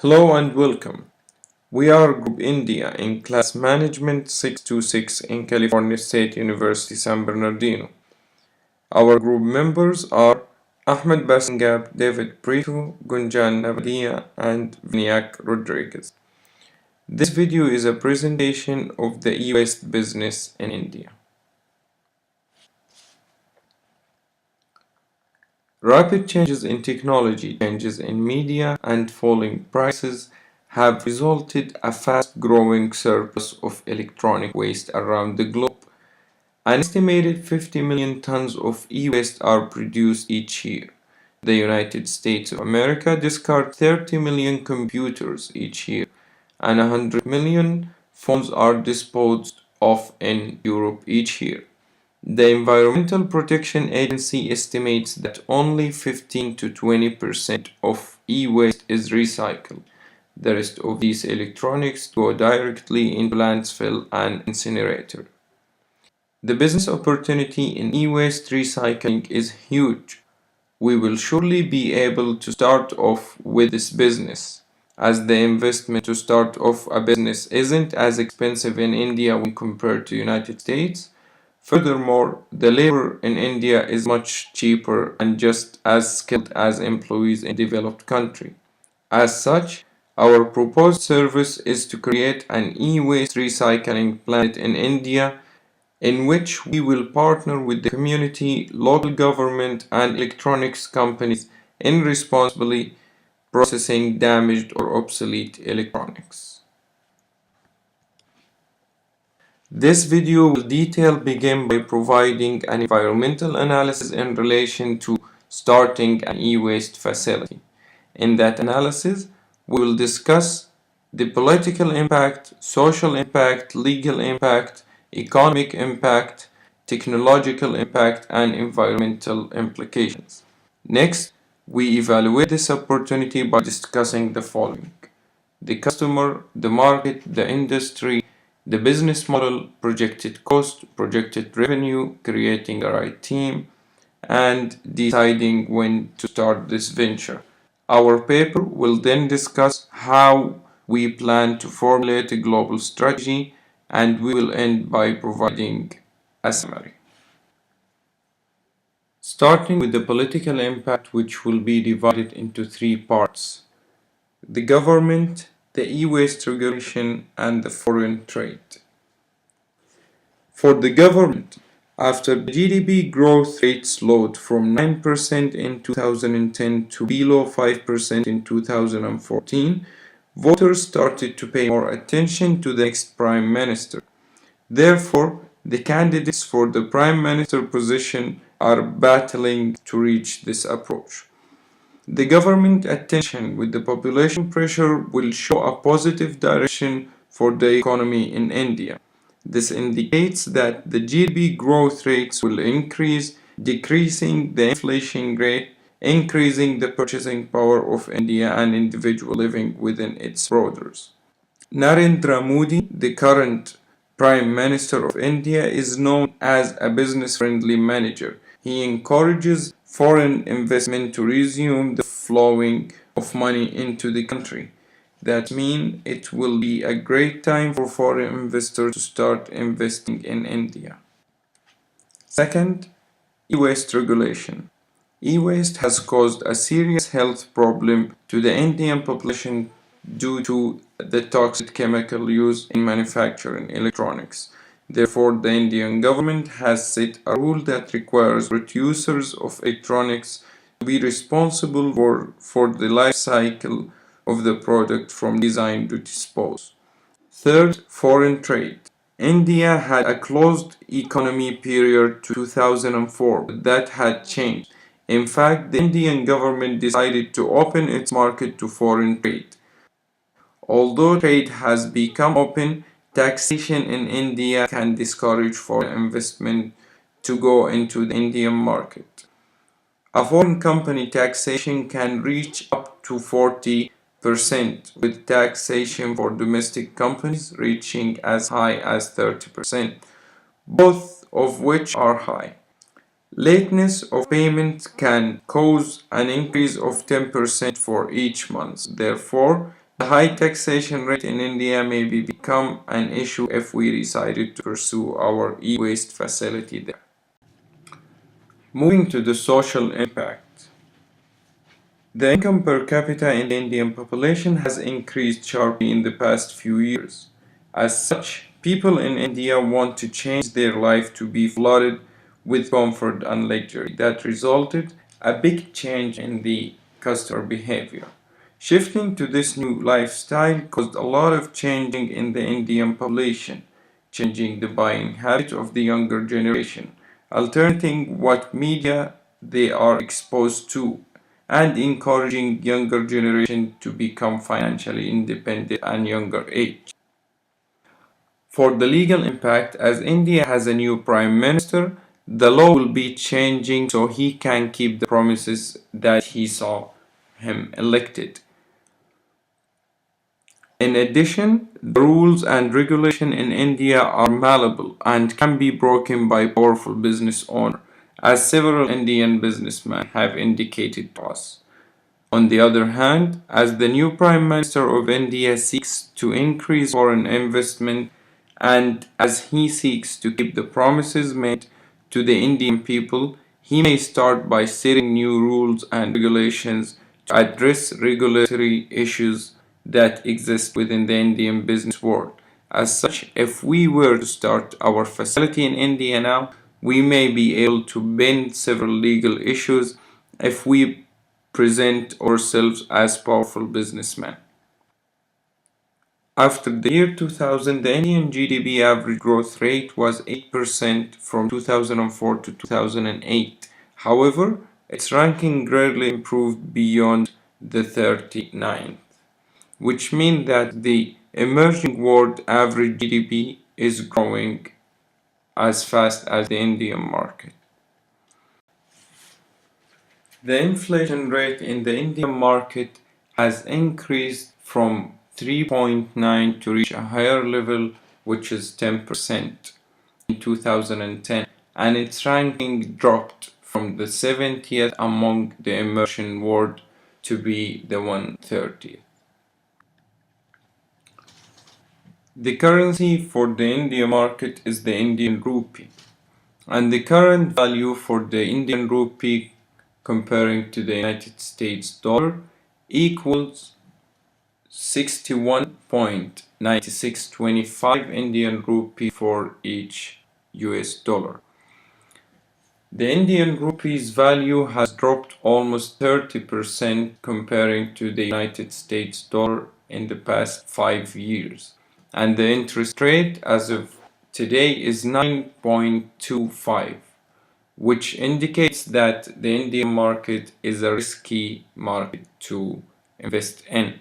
Hello and welcome. We are Group India in Class Management 626 in California State University, San Bernardino. Our group members are Ahmed Basingab, David Prieto, Gunjan Navadiya, and Vinayak Rangrez. This video is a presentation of the e-waste business in India. Rapid changes in technology, changes in media, and falling prices have resulted a fast-growing surplus of electronic waste around the globe. An estimated 50 million tons of e-waste are produced each year. The United States of America discards 30 million computers each year, and 100 million phones are disposed of in Europe each year. The Environmental Protection Agency estimates that only 15 to 20% of e-waste is recycled. The rest of these electronics go directly into landfill and incinerator. The business opportunity in e-waste recycling is huge. We will surely be able to start off with this business, as the investment to start off a business isn't as expensive in India when compared to United States. Furthermore, the labor in India is much cheaper and just as skilled as employees in developed countries. As such, our proposed service is to create an e-waste recycling plant in India in which we will partner with the community, local government, and electronics companies in responsibly processing damaged or obsolete electronics. This video will begin by providing an environmental analysis in relation to starting an e-waste facility. In that analysis, we will discuss the political impact, social impact, legal impact, economic impact, technological impact, and environmental implications. Next, we evaluate this opportunity by discussing the following: the customer, the market, the industry, the business model, projected cost, projected revenue, creating a right team, and deciding when to start this venture. Our paper will then discuss how we plan to formulate a global strategy, and we will end by providing a summary. Starting with the political impact, which will be divided into three parts: the government, the e-waste regulation, and the foreign trade. For the government, after the GDP growth rate slowed from 9% in 2010 to below 5% in 2014, voters started to pay more attention to the next prime minister. Therefore, the candidates for the prime minister position are battling to reach this approach. The government attention with the population pressure will show a positive direction for the economy in India. This indicates that the GDP growth rates will increase, decreasing the inflation rate, increasing the purchasing power of India and individuals living within its borders. Narendra Modi, the current Prime Minister of India, is known as a business-friendly manager. He encourages foreign investment to resume the flowing of money into the country. That means it will be a great time for foreign investors to start investing in India. Second, e-waste regulation. E-waste has caused a serious health problem to the Indian population due to the toxic chemical used in manufacturing electronics. Therefore, the Indian government has set a rule that requires producers of electronics to be responsible for the life cycle of the product from design to dispose. Third, foreign trade. India had a closed economy period to 2004, but that had changed. In fact, the Indian government decided to open its market to foreign trade. Although trade has become open, taxation in India can discourage foreign investment to go into the Indian market. A foreign company taxation can reach up to 40%, with taxation for domestic companies reaching as high as 30%, both of which are high. Lateness of payment can cause an increase of 10% for each month. Therefore, The high taxation rate in India may become an issue if we decided to pursue our e-waste facility there. Moving to the social impact. The income per capita in the Indian population has increased sharply in the past few years. As such, people in India want to change their life to be flooded with comfort and luxury. That resulted a big change in the customer behavior. Shifting to this new lifestyle caused a lot of changing in the Indian population, changing the buying habit of the younger generation, alternating what media they are exposed to, and encouraging younger generation to become financially independent at younger age. For the legal impact, as India has a new prime minister, the law will be changing so he can keep the promises that he saw him elected. In addition, the rules and regulations in India are malleable and can be broken by powerful business owners, as several Indian businessmen have indicated to us. On the other hand, as the new Prime Minister of India seeks to increase foreign investment and as he seeks to keep the promises made to the Indian people, he may start by setting new rules and regulations to address regulatory issues that exist within the Indian business world. As such, if we were to start our facility in India now, we may be able to bend several legal issues if we present ourselves as powerful businessmen. After the year 2000, the Indian GDP average growth rate was 8% from 2004 to 2008. However, its ranking gradually improved beyond the 39th, which means that the emerging world average GDP is growing as fast as the Indian market. The inflation rate in the Indian market has increased from 3.9 to reach a higher level, which is 10% in 2010, and its ranking dropped from the 70th among the emerging world to be the 130th. The currency for the Indian market is the Indian rupee, and the current value for the Indian rupee comparing to the United States dollar equals 61.9625 Indian rupee for each US dollar. The Indian rupee's value has dropped almost 30% comparing to the United States dollar in the past 5 years, and the interest rate as of today is 9.25, which indicates that the Indian market is a risky market to invest in.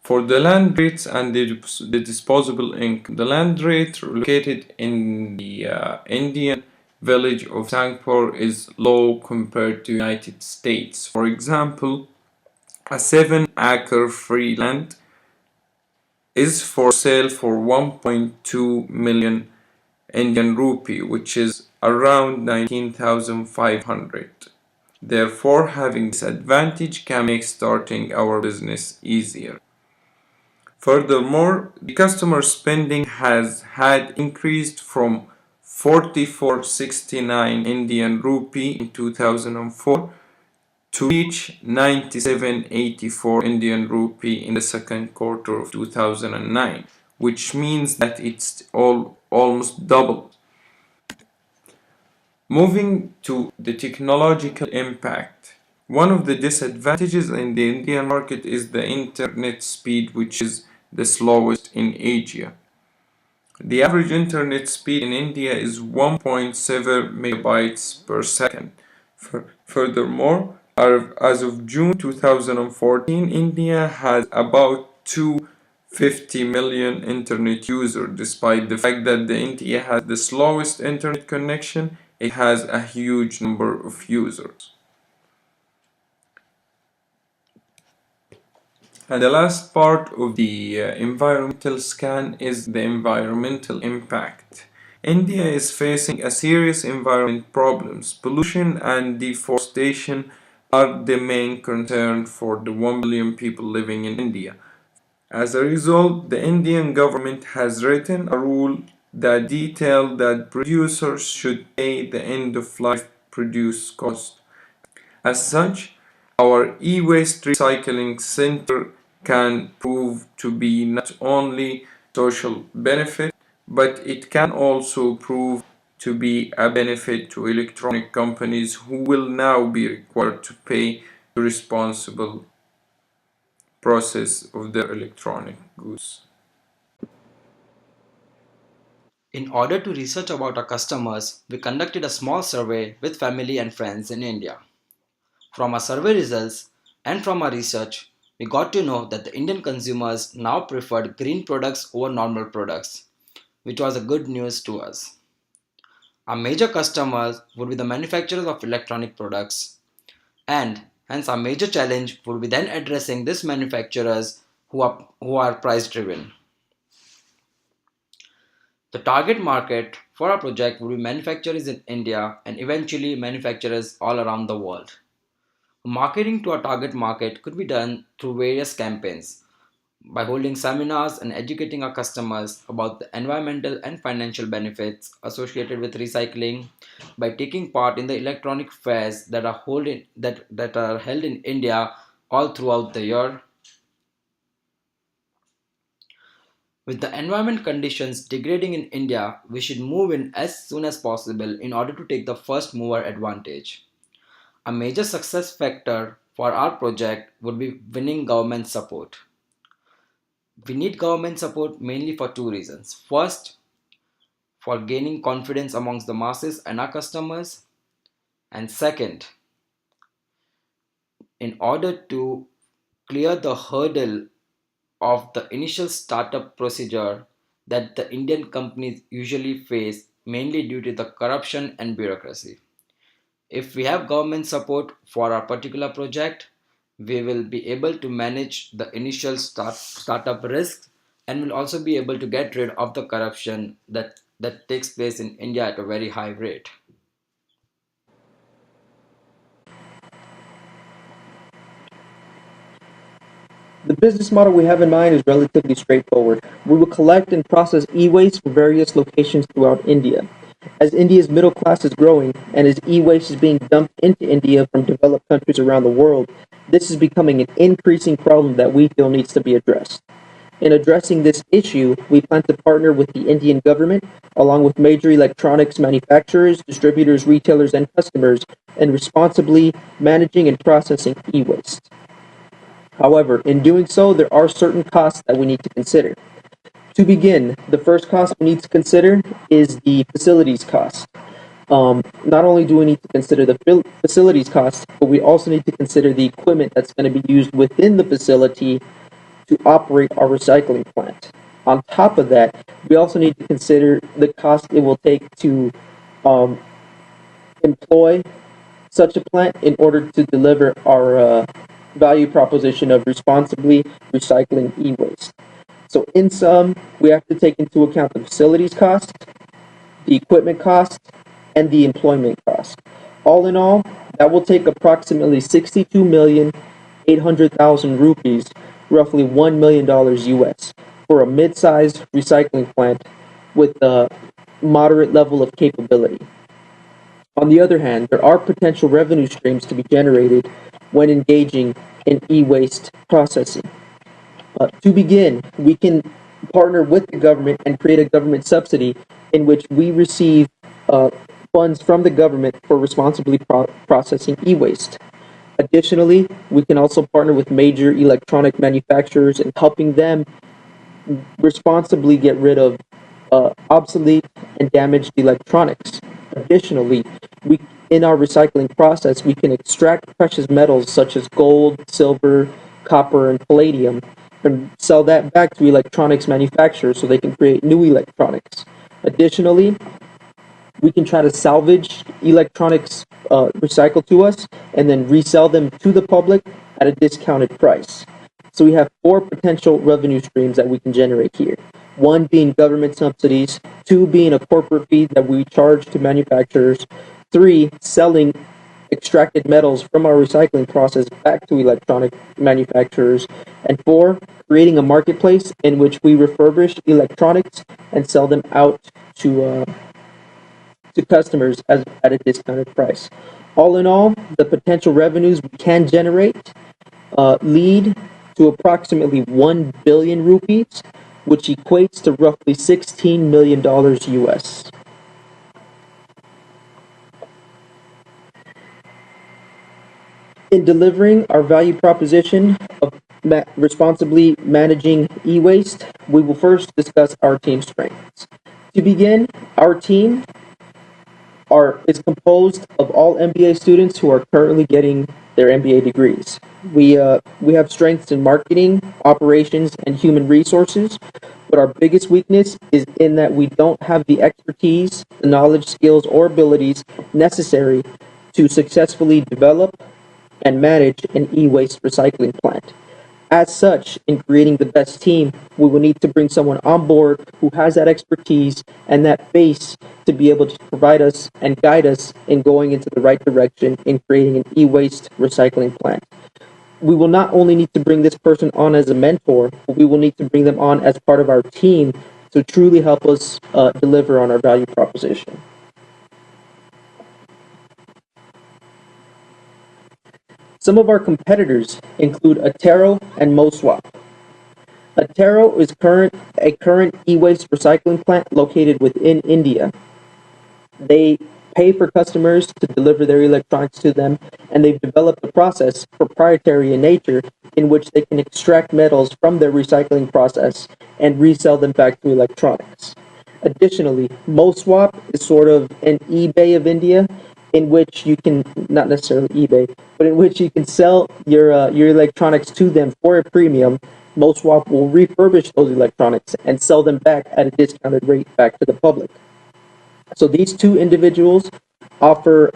For the land rates and the disposable income, the land rate located in the Indian village of Sangpur is low compared to United States. For example, a 7-acre free land is for sale for 1.2 million Indian rupee, which is around 19,500. Therefore, having this advantage can make starting our business easier. Furthermore, the customer spending has had increased from 4469 Indian rupee in 2004 to reach 9784 Indian rupee in the second quarter of 2009, which means that it's almost doubled. Moving to the technological impact. One of the disadvantages in the Indian market is the internet speed, which is the slowest in Asia. The average internet speed in India is 1.7 megabytes per second. Furthermore, as of June 2014, India has about 250 million internet users. Despite the fact that India has the slowest internet connection, it has a huge number of users. And the last part of the environmental scan is the environmental impact. India is facing a serious environment problems. Pollution and deforestation are the main concern for the 1 billion people living in India. As a result, the Indian government has written a rule that details that producers should pay the end-of-life produce cost. As such, our e-waste recycling center can prove to be not only social benefit, but it can also prove to be a benefit to electronic companies who will now be required to pay the responsible process of their electronic goods. In order to research about our customers, we conducted a small survey with family and friends in India. From our survey results and from our research, we got to know that the Indian consumers now preferred green products over normal products, which was a good news to us. Our major customers would be the manufacturers of electronic products, and hence our major challenge would be then addressing these manufacturers who are price driven. The target market for our project would be manufacturers in India and eventually manufacturers all around the world. Marketing to our target market could be done through various campaigns by holding seminars and educating our customers about the environmental and financial benefits associated with recycling, by taking part in the electronic fairs that are held in India all throughout the year. With the environment conditions degrading in India, we should move in as soon as possible in order to take the first mover advantage. A major success factor for our project would be winning government support. We need government support mainly for two reasons. First, for gaining confidence amongst the masses and our customers, and second, in order to clear the hurdle of the initial startup procedure that the Indian companies usually face, mainly due to the corruption and bureaucracy. If we have government support for our particular project, we will be able to manage the initial startup risks and will also be able to get rid of the corruption that takes place in India at a very high rate. The business model we have in mind is relatively straightforward. We will collect and process e-waste from various locations throughout India. As India's middle class is growing and as e-waste is being dumped into India from developed countries around the world, this is becoming an increasing problem that we feel needs to be addressed. In addressing this issue, we plan to partner with the Indian government, along with major electronics manufacturers, distributors, retailers, and customers, in responsibly managing and processing e-waste. However, in doing so, there are certain costs that we need to consider. To begin, the first cost we need to consider is the facilities cost. Not only do we need to consider the facilities cost, but we also need to consider the equipment that's going to be used within the facility to operate our recycling plant. On top of that, we also need to consider the cost it will take to um, employ such a plant in order to deliver our value proposition of responsibly recycling e-waste. So in sum, we have to take into account the facilities cost, the equipment cost, and the employment cost. All in all, that will take approximately 62,800,000 rupees, roughly $1 million US, for a mid-sized recycling plant with a moderate level of capability. On the other hand, there are potential revenue streams to be generated when engaging in e-waste processing. To begin, we can partner with the government and create a government subsidy in which we receive uh, funds from the government for responsibly processing e-waste. Additionally, we can also partner with major electronic manufacturers in helping them responsibly get rid of obsolete and damaged electronics. Additionally, we in our recycling process, we can extract precious metals such as gold, silver, copper, and palladium, and sell that back to electronics manufacturers so they can create new electronics. Additionally, we can try to salvage electronics recycled to us and then resell them to the public at a discounted price. So we have four potential revenue streams that we can generate here. One being government subsidies, two being a corporate fee that we charge to manufacturers, three, selling extracted metals from our recycling process back to electronic manufacturers. And four, creating a marketplace in which we refurbish electronics and sell them out to customers at a discounted price. All in all, the potential revenues we can generate lead to approximately 1 billion rupees, which equates to roughly $16 million US. In delivering our value proposition of responsibly managing e-waste, we will first discuss our team strengths. To begin, our team is composed of all MBA students who are currently getting their MBA degrees. We have strengths in marketing, operations, and human resources, but our biggest weakness is in that we don't have the expertise, the knowledge, skills, or abilities necessary to successfully develop and manage an e-waste recycling plant. As such, in creating the best team, we will need to bring someone on board who has that expertise and that base to be able to provide us and guide us in going into the right direction in creating an e-waste recycling plant. We will not only need to bring this person on as a mentor, but we will need to bring them on as part of our team to truly help us deliver on our value proposition. Some of our competitors include Atero and MoSwap. Atero is a current e-waste recycling plant located within India. They pay for customers to deliver their electronics to them, and they've developed a process proprietary in nature in which they can extract metals from their recycling process and resell them back to electronics. Additionally, MoSwap is sort of an eBay of India, in which you can, not necessarily eBay, but in which you can sell your electronics to them for a premium. MoSwap will refurbish those electronics and sell them back at a discounted rate back to the public. So these two individuals offer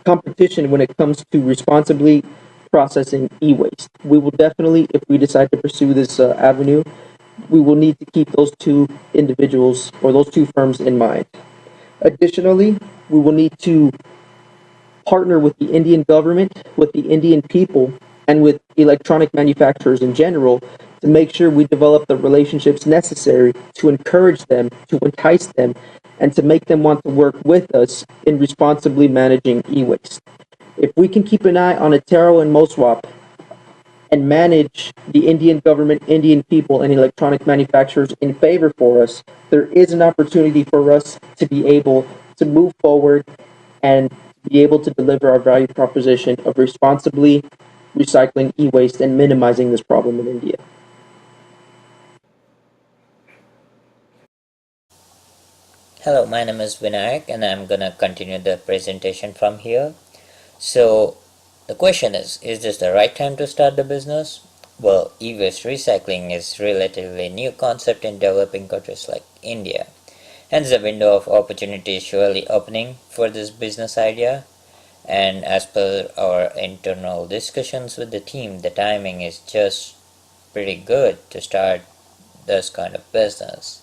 competition when it comes to responsibly processing e-waste. We will definitely, if we decide to pursue this avenue, we will need to keep those two individuals or those two firms in mind. Additionally, we will need to partner with the Indian government, with the Indian people, and with electronic manufacturers in general to make sure we develop the relationships necessary to encourage them, to entice them, and to make them want to work with us in responsibly managing e-waste. If we can keep an eye on Atero and MoSwap and manage the Indian government, Indian people, and electronic manufacturers in favor for us, there is an opportunity for us to be able to move forward and be able to deliver our value proposition of responsibly recycling e-waste and minimizing this problem in India. Hello, my name is Vinayak and I'm gonna continue the presentation from here. So the question is this the right time to start the business? Well, e-waste recycling is relatively new concept in developing countries like India. Hence the window of opportunity is surely opening for this business idea. And as per our internal discussions with the team, the timing is just pretty good to start this kind of business.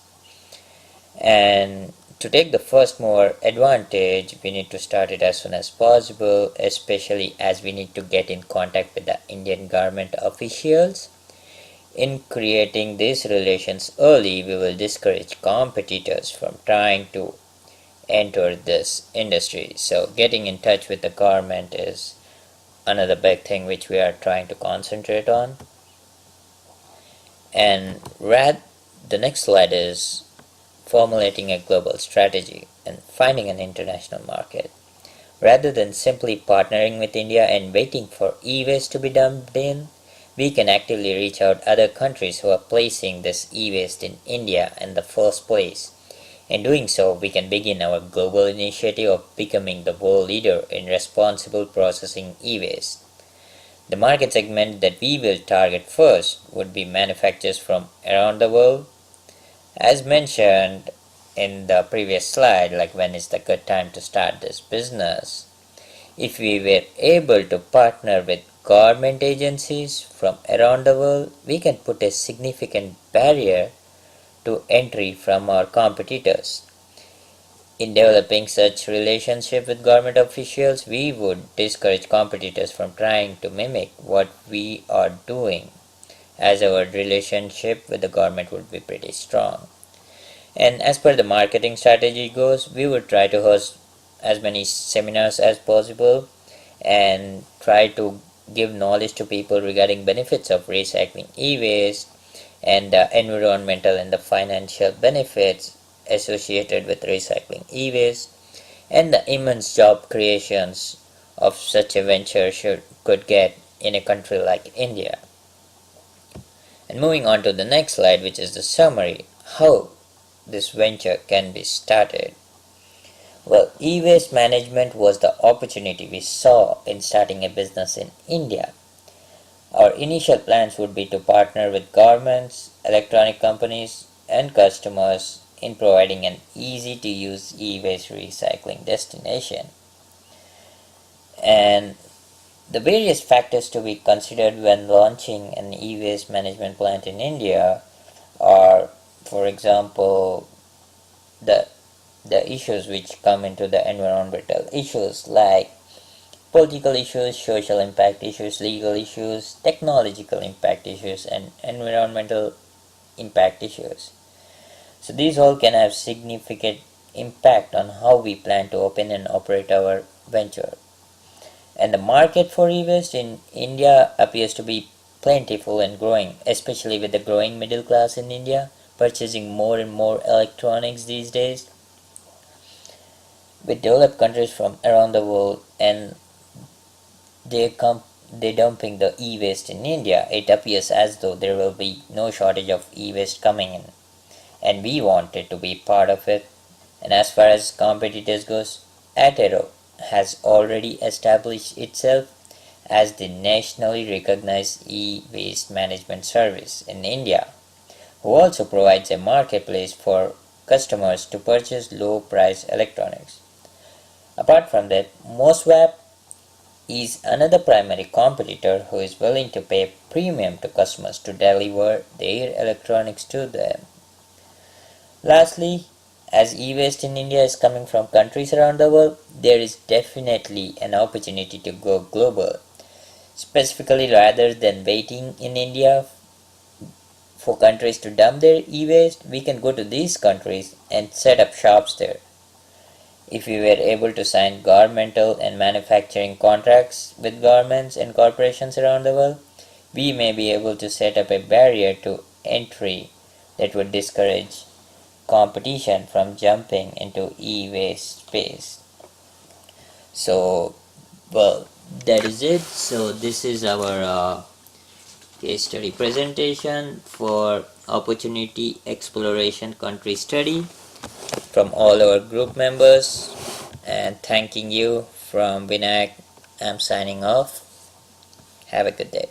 And to take the first mover advantage, we need to start it as soon as possible, especially as we need to get in contact with the Indian government officials. In creating these relations early, we will discourage competitors from trying to enter this industry. So getting in touch with the government is another big thing which we are trying to concentrate on. And the next slide is formulating a global strategy and finding an international market. Rather than simply partnering with India and waiting for e-waste to be dumped in, we can actively reach out other countries who are placing this e-waste in India in the first place. In doing so, we can begin our global initiative of becoming the world leader in responsible processing e-waste. The market segment that we will target first would be manufacturers from around the world. As mentioned in the previous slide, like when is the good time to start this business, if we were able to partner with government agencies from around the world, we can put a significant barrier to entry from our competitors. In developing such relationship with government officials, we would discourage competitors from trying to mimic what we are doing, as our relationship with the government would be pretty strong. And as per the marketing strategy goes, we would try to host as many seminars as possible and try to give knowledge to people regarding benefits of recycling e-waste and the environmental and the financial benefits associated with recycling e-waste and the immense job creations of such a venture could get in a country like India. And moving on to the next slide, which is the summary, how this venture can be started. Well, e-waste management was the opportunity we saw in starting a business in India. Our initial plans would be to partner with governments, electronic companies, and customers in providing an easy to use e-waste recycling destination. And the various factors to be considered when launching an e-waste management plant in India are, for example, the issues which come into the environmental issues like political issues, social impact issues, legal issues, technological impact issues, and environmental impact issues. So these all can have significant impact on how we plan to open and operate our venture. And the market for e-waste in India appears to be plentiful and growing, especially with the growing middle class in India purchasing more and more electronics these days. With developed countries from around the world and they dumping the e-waste in India, it appears as though there will be no shortage of e-waste coming in, and we wanted to be part of it. And as far as competitors goes, Atero has already established itself as the nationally recognized e-waste management service in India, who also provides a marketplace for customers to purchase low-price electronics. Apart from that, Moswap is another primary competitor who is willing to pay premium to customers to deliver their electronics to them. Lastly, as e-waste in India is coming from countries around the world, there is definitely an opportunity to go global. Specifically, rather than waiting in India for countries to dump their e-waste, we can go to these countries and set up shops there. If we were able to sign governmental and manufacturing contracts with governments and corporations around the world, we may be able to set up a barrier to entry that would discourage competition from jumping into e-waste space. So, well, that is it. So this is our case study presentation for opportunity exploration country study from all our group members, and thanking you from Vinayak. I'm signing off. Have a good day.